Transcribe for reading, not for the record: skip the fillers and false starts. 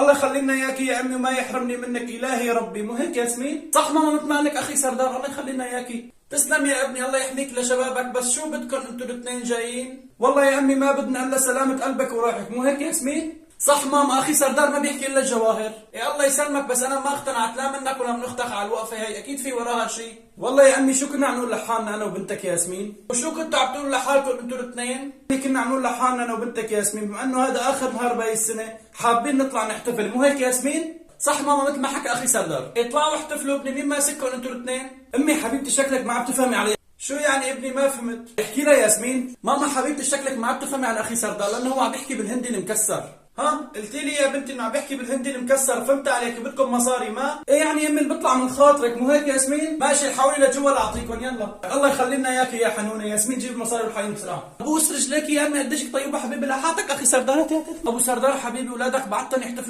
الله يخلي لنا اياكي يا امي وما يحرمني منك الهي يا ربي. مو هيك ياسمين؟ صح ماما مثل ما لك اخي سردار، الله يخلي لنا اياكي. تسلم يا ابني، الله يحميك لشبابك. بس شو بدكم انتوا الاثنين جايين؟ والله يا امي ما بدنا الا سلامة قلبك وراحك. مو هيك ياسمين؟ صح ماما، اخي سردار ما بيحكي الا الجواهر. يا الله يسلمك، بس انا ما اقتنعت لا منك ولا من اختك على الوقفه هي، اكيد في وراها شيء. والله يا امي شو كنا عم نقول لحالنا انا وبنتك ياسمين؟ وشو كنتوا عم تقولوا لحالكم انتوا الاثنين؟ كنا عم نقول لحالنا انا وبنتك ياسمين بما انه هذا اخر نهار بهي السنه حابين نطلع نحتفل. مو هيك ياسمين؟ صح ماما مثل ما حكى اخي سردار. اطلعوا احتفلوا ابني، مين ماسككم انتوا الاثنين؟ امي حبيبتي شكلك ما عم تفهمي علي. شو يعني ابني ما فهمت؟ احكي لها ياسمين. ماما حبيبتي شكلك ما عم تفهمي على اخي سردار لانه هو عم بيحكي بالهندي المكسر. ها قلتي لي يا بنتي انه عم بيحكي بالهندي المكسر، فهمت عليك بدكم مصاري ما؟ ايه يعني يمي اللي بيطلع من خاطرك. مو هيك ياسمين؟ ماشي حاولي لجوا لاعطيكم يلا. الله يخلي لنا اياك يا حنونه. ياسمين جيب المصاري والحقيقة بسرعه. ابوس رجليك يا امي قديش طيبه حبيبي لحاتك اخي سردار. ابو سردار حبيبي اولادك بعدتهم يحتفلوا